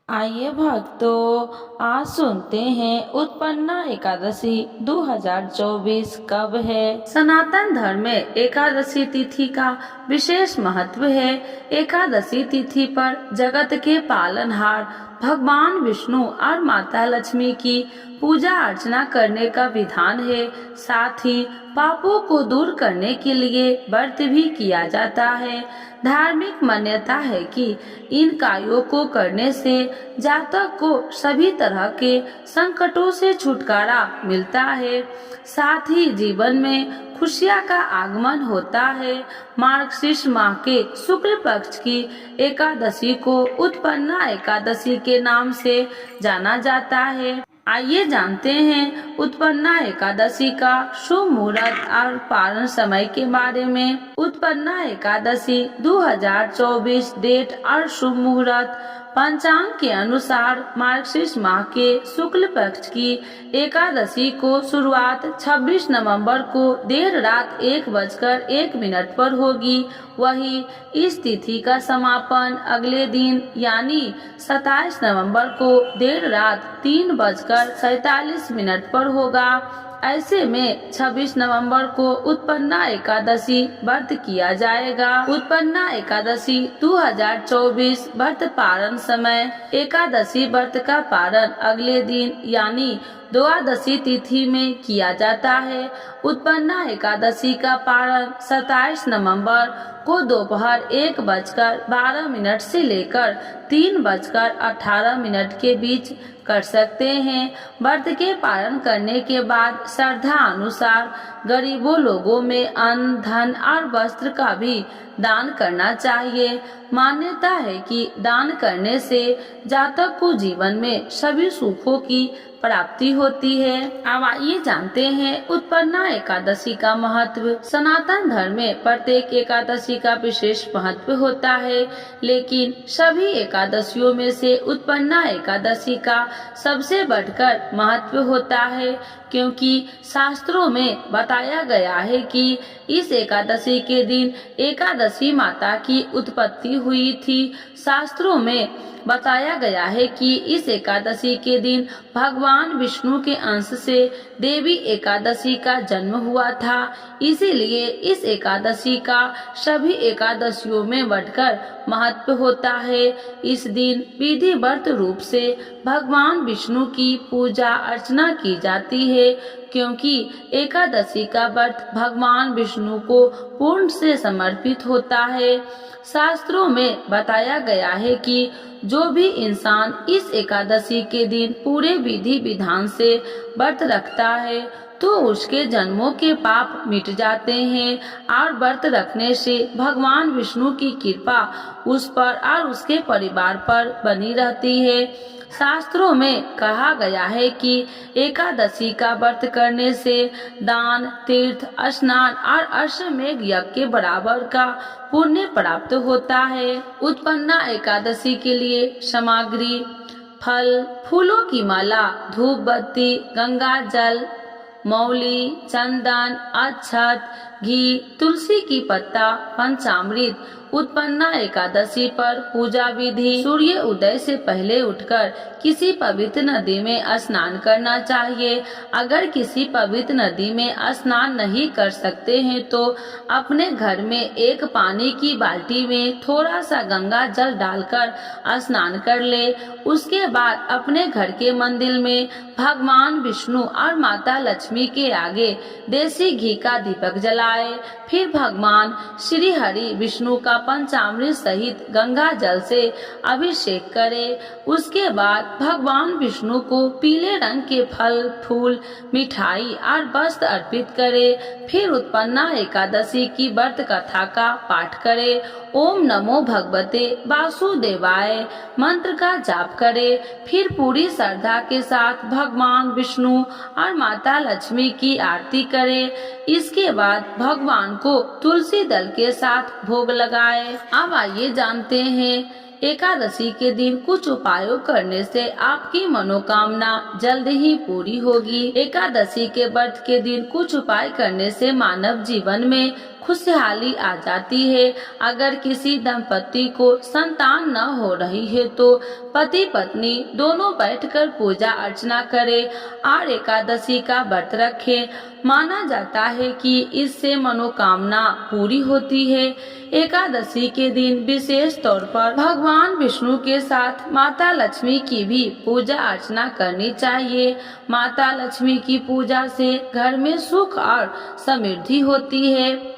आइए भक्तों, आज सुनते हैं उत्पन्ना एकादशी 2024 कब है। सनातन धर्म में एकादशी तिथि का विशेष महत्व है। एकादशी तिथि पर जगत के पालनहार भगवान विष्णु और माता लक्ष्मी की पूजा अर्चना करने का विधान है। साथ ही पापों को दूर करने के लिए व्रत भी किया जाता है। धार्मिक मान्यता है कि इन कार्यों को करने से जातक को सभी तरह के संकटों से छुटकारा मिलता है। साथ ही जीवन में खुशियां का आगमन होता है। मार्गशीर्ष माह के शुक्ल पक्ष की एकादशी को उत्पन्ना एकादशी के नाम से जाना जाता है। आइए जानते हैं उत्पन्ना एकादशी का शुभ मुहूर्त और पारण समय के बारे में। उत्पन्ना एकादशी 2024 डेट और शुभ मुहूर्त। पंचांग के अनुसार मार्गशीर्ष माह के शुक्ल पक्ष की एकादशी को शुरुआत 26 नवंबर को देर रात 1:01 पर होगी। वही इस तिथि का समापन अगले दिन यानी 27 नवंबर को देर रात 3:47 पर होगा। ऐसे में 26 नवंबर को उत्पन्ना एकादशी व्रत किया जाएगा। उत्पन्ना एकादशी 2024 व्रत पारण समय। एकादशी व्रत का पारण अगले दिन यानी द्वादशी तिथि में किया जाता है। उत्पन्ना एकादशी का पारण 27 नवंबर को दोपहर 1:12 से लेकर 3:18 के बीच कर सकते हैं। व्रत के पालन करने के बाद श्रद्धा अनुसार गरीबों लोगों में अन्न, धन और वस्त्र का भी दान करना चाहिए। मान्यता है कि दान करने से जातक को जीवन में सभी सुखों की प्राप्ति होती है। अब आइए जानते हैं उत्पन्ना एकादशी का महत्व। सनातन धर्म में प्रत्येक एकादशी का विशेष महत्व होता है, लेकिन सभी एकादशियों में से उत्पन्ना एकादशी का सबसे बढ़कर महत्व होता है, क्योंकि शास्त्रों में बताया गया है कि इस एकादशी के दिन एकादशी माता की उत्पत्ति हुई थी। शास्त्रों में बताया गया है कि इस एकादशी के दिन भगवान विष्णु के अंश से देवी एकादशी का जन्म हुआ था। इसीलिए इस एकादशी का सभी एकादशियों में बढ़कर महत्व होता है। इस दिन विधिवत रूप से भगवान विष्णु की पूजा अर्चना की जाती है, क्योंकि एकादशी का व्रत भगवान विष्णु को पूर्ण से समर्पित होता है। शास्त्रों में बताया गया है कि जो भी इंसान इस एकादशी के दिन पूरे विधि विधान से व्रत रखता है तो उसके जन्मों के पाप मिट जाते हैं और व्रत रखने से भगवान विष्णु की कृपा उस पर और उसके परिवार पर बनी रहती है। शास्त्रों में कहा गया है कि एकादशी का व्रत करने से दान, तीर्थ, स्नान और अश्वमेध यज्ञ के बराबर का पुण्य प्राप्त होता है। उत्पन्ना एकादशी के लिए सामग्री: फल, फूलों की माला, धूप बत्ती, गंगा जल, मौली, चंदन, अक्षत, घी, तुलसी की पत्ता, पंचामृत। उत्पन्ना एकादशी पर पूजा विधि: सूर्य उदय से पहले उठकर किसी पवित्र नदी में स्नान करना चाहिए। अगर किसी पवित्र नदी में स्नान नहीं कर सकते हैं तो अपने घर में एक पानी की बाल्टी में थोड़ा सा गंगा जल डालकर स्नान कर ले। उसके बाद अपने घर के मंदिर में भगवान विष्णु और माता लक्ष्मी के आगे देसी घी का दीपक जलाए। फिर भगवान श्री हरि विष्णु का पंचामृत सहित गंगा जल से अभिषेक करे। उसके बाद भगवान विष्णु को पीले रंग के फल, फूल, मिठाई और वस्त्र अर्पित करे। फिर उत्पन्ना एकादशी की व्रत कथा का पाठ करे। ओम नमो भगवते वासुदेवाय मंत्र का जाप करे। फिर पूरी श्रद्धा के साथ भगवान विष्णु और माता लक्ष्मी की आरती करे। इसके बाद भगवान को तुलसी दल के साथ भोग लगाए। अब आइए जानते हैं एकादशी के दिन कुछ उपायों करने से आपकी मनोकामना जल्द ही पूरी होगी। एकादशी के व्रत के दिन कुछ उपाय करने से मानव जीवन में खुशहाली आ जाती है। अगर किसी दंपति को संतान न हो रही है तो पति पत्नी दोनों बैठकर पूजा अर्चना करें और एकादशी का व्रत रखें। माना जाता है कि इससे मनोकामना पूरी होती है। एकादशी के दिन विशेष तौर पर भगवान विष्णु के साथ माता लक्ष्मी की भी पूजा अर्चना करनी चाहिए। माता लक्ष्मी की पूजा से घर में सुख और समृद्धि होती है।